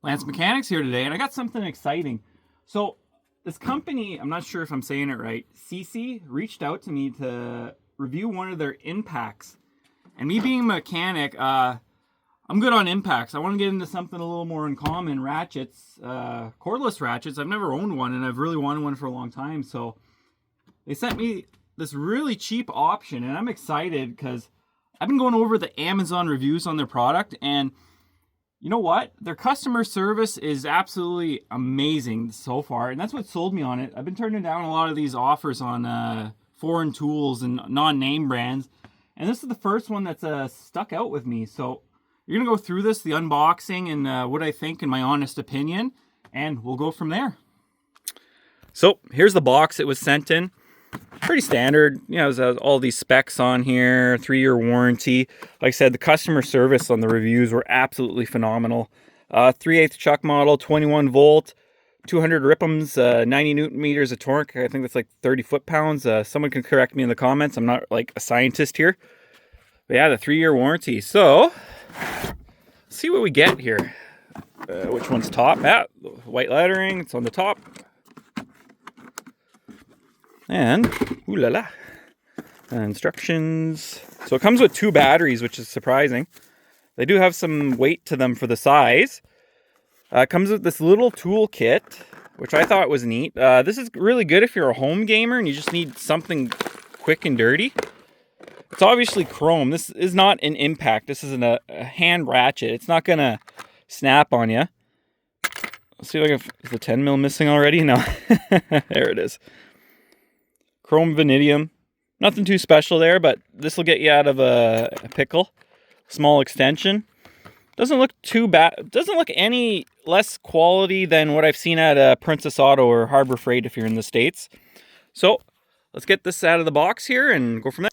Lance Mechanics here today, and I got something exciting. So this company, I'm not sure if I'm saying it right, SESSI, reached out to me to review one of their impacts. And me being a mechanic, I'm good on impacts. I want to get into something a little more uncommon, ratchets, cordless ratchets. I've never owned one, and I've really wanted one for a long time. So they sent me this really cheap option, and I'm excited because I've been going over the Amazon reviews on their product, and you know what? Their customer service is absolutely amazing so far, and that's what sold me on it. I've been turning down a lot of these offers on foreign tools and non-name brands, and this is the first one that's stuck out with me. So you're going to go through this, the unboxing, and what I think in my honest opinion, and we'll go from there. So here's the box it was sent in. Pretty standard, you know, there's all these specs on here, 3-year warranty. Like I said, the customer service on the reviews were absolutely phenomenal. 3/8 chuck model, 21 volt, 200 RPMs, 90 newton meters of torque. I think that's like 30 foot-pounds. Someone can correct me in the comments. I'm not like a scientist here. But yeah, the 3-year warranty. So, let's see what we get here. Which one's top? Yeah, white lettering, it's on the top. And, ooh la la, instructions. So it comes with 2 batteries, which is surprising. They do have some weight to them for the size. It comes with this little tool kit, which I thought was neat. This is really good if you're a home gamer and you just need something quick and dirty. It's obviously chrome. This is not an impact. This isn't a hand ratchet. It's not going to snap on you. Let's see if is the 10 mil missing already? No. There it is. Chrome vanadium, nothing too special there, but this will get you out of a pickle. Small extension. Doesn't look too bad. Doesn't look any less quality than what I've seen at Princess Auto or Harbor Freight if you're in the States. So let's get this out of the box here and go from there.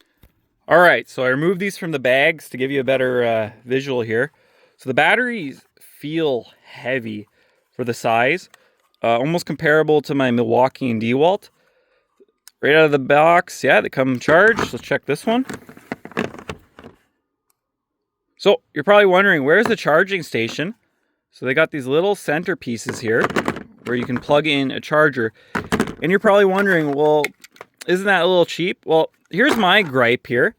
All right, so I removed these from the bags to give you a better visual here. So the batteries feel heavy for the size, almost comparable to my Milwaukee and DeWalt. Right out of the box, yeah, they come charged. Let's check this one. So you're probably wondering, where's the charging station? So they got these little center pieces here where you can plug in a charger. And you're probably wondering, well, isn't that a little cheap? Well, here's my gripe here.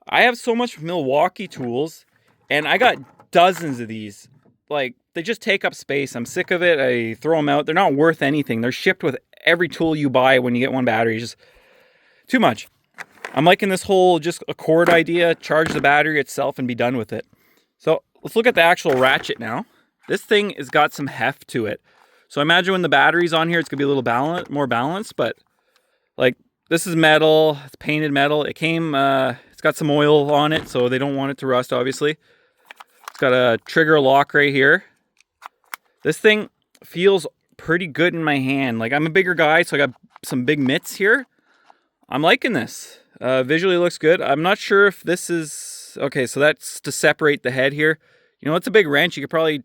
I have so much Milwaukee tools, and I got dozens of these. Like, they just take up space. I'm sick of it. I throw them out. They're not worth anything. They're shipped with every tool you buy when you get one battery. Just too much. I'm liking this whole just a cord idea. Charge the battery itself and be done with it. So let's look at the actual ratchet now. This thing has got some heft to it. So imagine when the battery's on here, it's gonna be a little more balanced. But like, this is metal. It's painted metal. It came. It's got some oil on it, so they don't want it to rust. Obviously, it's got a trigger lock right here. This thing feels pretty good in my hand. Like, I'm a bigger guy, so I got some big mitts here. I'm liking this. Visually looks good. I'm not sure if this is okay. So that's to separate the head here. You know, it's a big wrench. You could probably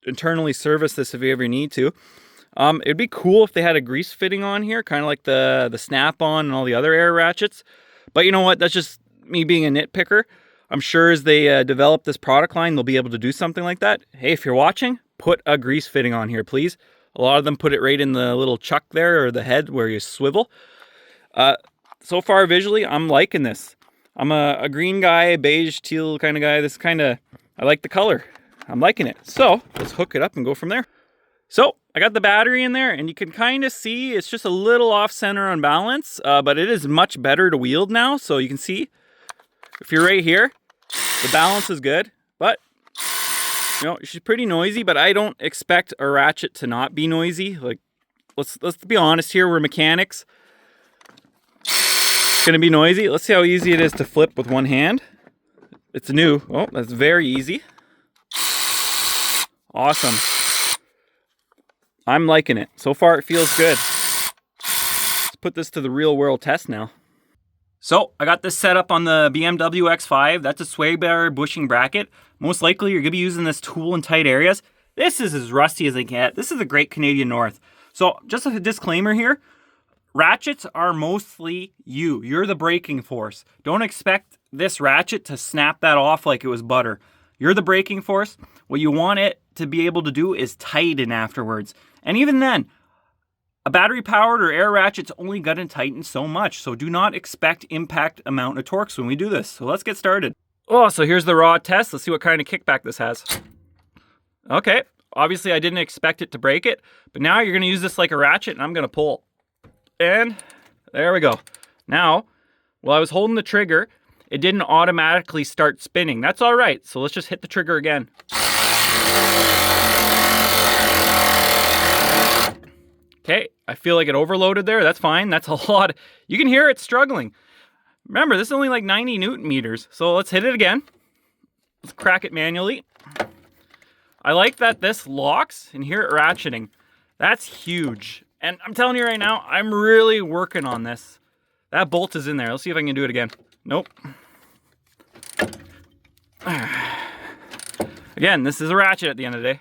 internally service this if you ever need to. It'd be cool if they had a grease fitting on here, kind of like the Snap-On and all the other air ratchets. But you know what? That's just me being a nitpicker. I'm sure as they develop this product line, they'll be able to do something like that. Hey, if you're watching, put a grease fitting on here, please. A lot of them put it right in the little chuck there, or the head where you swivel. So far visually, I'm liking this. I'm a green guy, beige, teal kind of guy. This kind of, I like the color. I'm liking it. So let's hook it up and go from there. So I got the battery in there, and you can kind of see it's just a little off center on balance, but it is much better to wield now. So you can see if you're right here, the balance is good, but you know, she's pretty noisy, but I don't expect a ratchet to not be noisy. Like, let's be honest here, we're mechanics. It's gonna be noisy. Let's see how easy it is to flip with one hand. It's new. Oh, that's very easy. Awesome. I'm liking it. So far, it feels good. Let's put this to the real world test now. So I got this set up on the BMW X5. That's a sway bar bushing bracket. Most likely you're gonna be using this tool in tight areas. This is as rusty as they get. This is the Great Canadian North. So just a disclaimer here, ratchets are mostly you. You're the braking force. Don't expect this ratchet to snap that off like it was butter. You're the braking force. What you want it to be able to do is tighten afterwards. And even then, a battery-powered or air ratchet's only going to tighten so much. So do not expect impact amount of torques when we do this. So let's get started. Oh, so here's the raw test. Let's see what kind of kickback this has. Okay, obviously I didn't expect it to break it, but now you're going to use this like a ratchet and I'm going to pull. And there we go. Now, while I was holding the trigger, it didn't automatically start spinning. That's all right. So let's just hit the trigger again. Okay, I feel like it overloaded there. That's fine. That's a lot. You can hear it struggling. Remember, this is only like 90 Newton meters. So let's hit it again. Let's crack it manually. I like that this locks and hear it ratcheting. That's huge. And I'm telling you right now, I'm really working on this. That bolt is in there. Let's see if I can do it again. Nope. Again, this is a ratchet at the end of the day.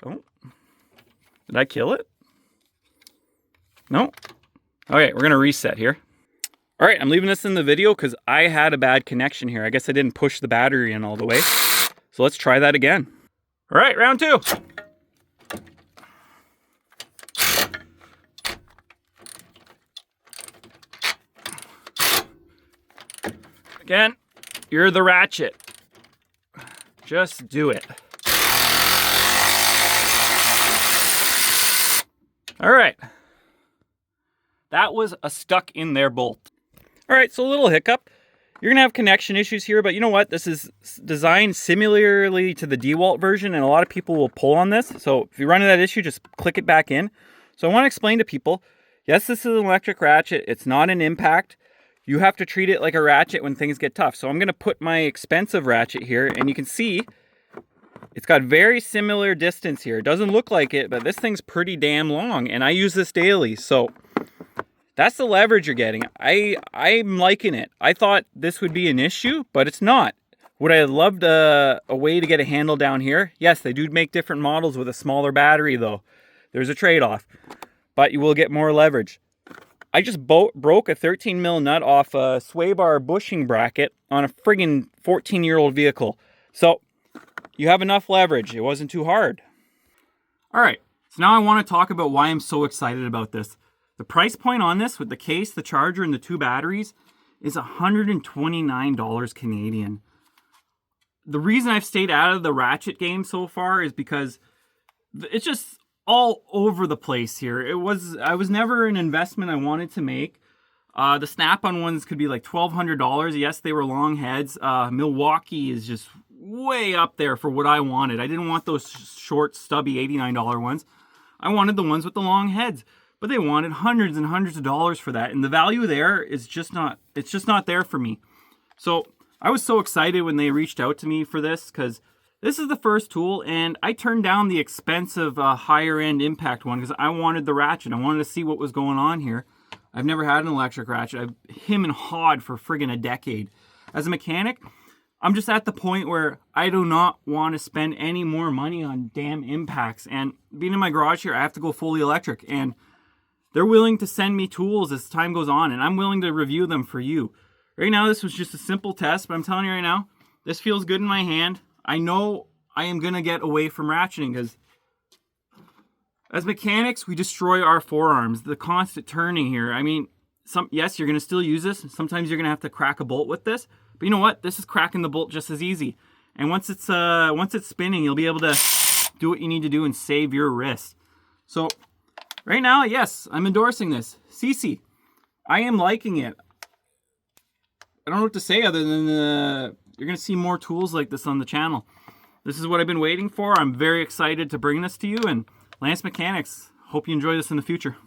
Oh. Did I kill it? No. Okay, we're going to reset here. All right, I'm leaving this in the video because I had a bad connection here. I guess I didn't push the battery in all the way. So let's try that again. All right, round two. Again, you're the ratchet. Just do it. All right. That was a stuck in there bolt. All right, so a little hiccup. You're gonna have connection issues here, but you know what? This is designed similarly to the DeWalt version, and a lot of people will pull on this. So if you run into that issue, just click it back in. So I wanna explain to people, yes, this is an electric ratchet. It's not an impact. You have to treat it like a ratchet when things get tough. So I'm gonna put my expensive ratchet here, and you can see it's got very similar distance here. It doesn't look like it, but this thing's pretty damn long, and I use this daily. So that's the leverage you're getting. I'm liking it. I thought this would be an issue, but it's not. Would I have loved a way to get a handle down here? Yes, they do make different models with a smaller battery though. There's a trade-off, but you will get more leverage. I just broke a 13 mil nut off a sway bar bushing bracket on a friggin' 14-year-old vehicle. So you have enough leverage. It wasn't too hard. All right, so now I want to talk about why I'm so excited about this. The price point on this with the case, the charger, and the two batteries is $129 Canadian. The reason I've stayed out of the ratchet game so far is because it's just all over the place here. I was never an investment I wanted to make. The Snap-on ones could be like $1,200. Yes, they were long heads. Milwaukee is just way up there for what I wanted. I didn't want those short, stubby $89 ones. I wanted the ones with the long heads. But they wanted hundreds and hundreds of dollars for that. And the value there is just not, it's just not there for me. So I was so excited when they reached out to me for this because this is the first tool, and I turned down the expensive higher end impact one because I wanted the ratchet. I wanted to see what was going on here. I've never had an electric ratchet. I've him and hawed for friggin' a decade. As a mechanic, I'm just at the point where I do not want to spend any more money on damn impacts. And being in my garage here, I have to go fully electric. And they're willing to send me tools as time goes on, and I'm willing to review them for you. Right now, this was just a simple test, but I'm telling you right now, this feels good in my hand. I know I am going to get away from ratcheting because as mechanics, we destroy our forearms. The constant turning here. I mean, yes, you're going to still use this. Sometimes you're going to have to crack a bolt with this. But you know what? This is cracking the bolt just as easy. And once it's spinning, you'll be able to do what you need to do and save your wrist. So right now, yes, I'm endorsing this. SESSI. I am liking it. I don't know what to say other than you're going to see more tools like this on the channel. This is what I've been waiting for. I'm very excited to bring this to you. And Lance Mechanics, hope you enjoy this in the future.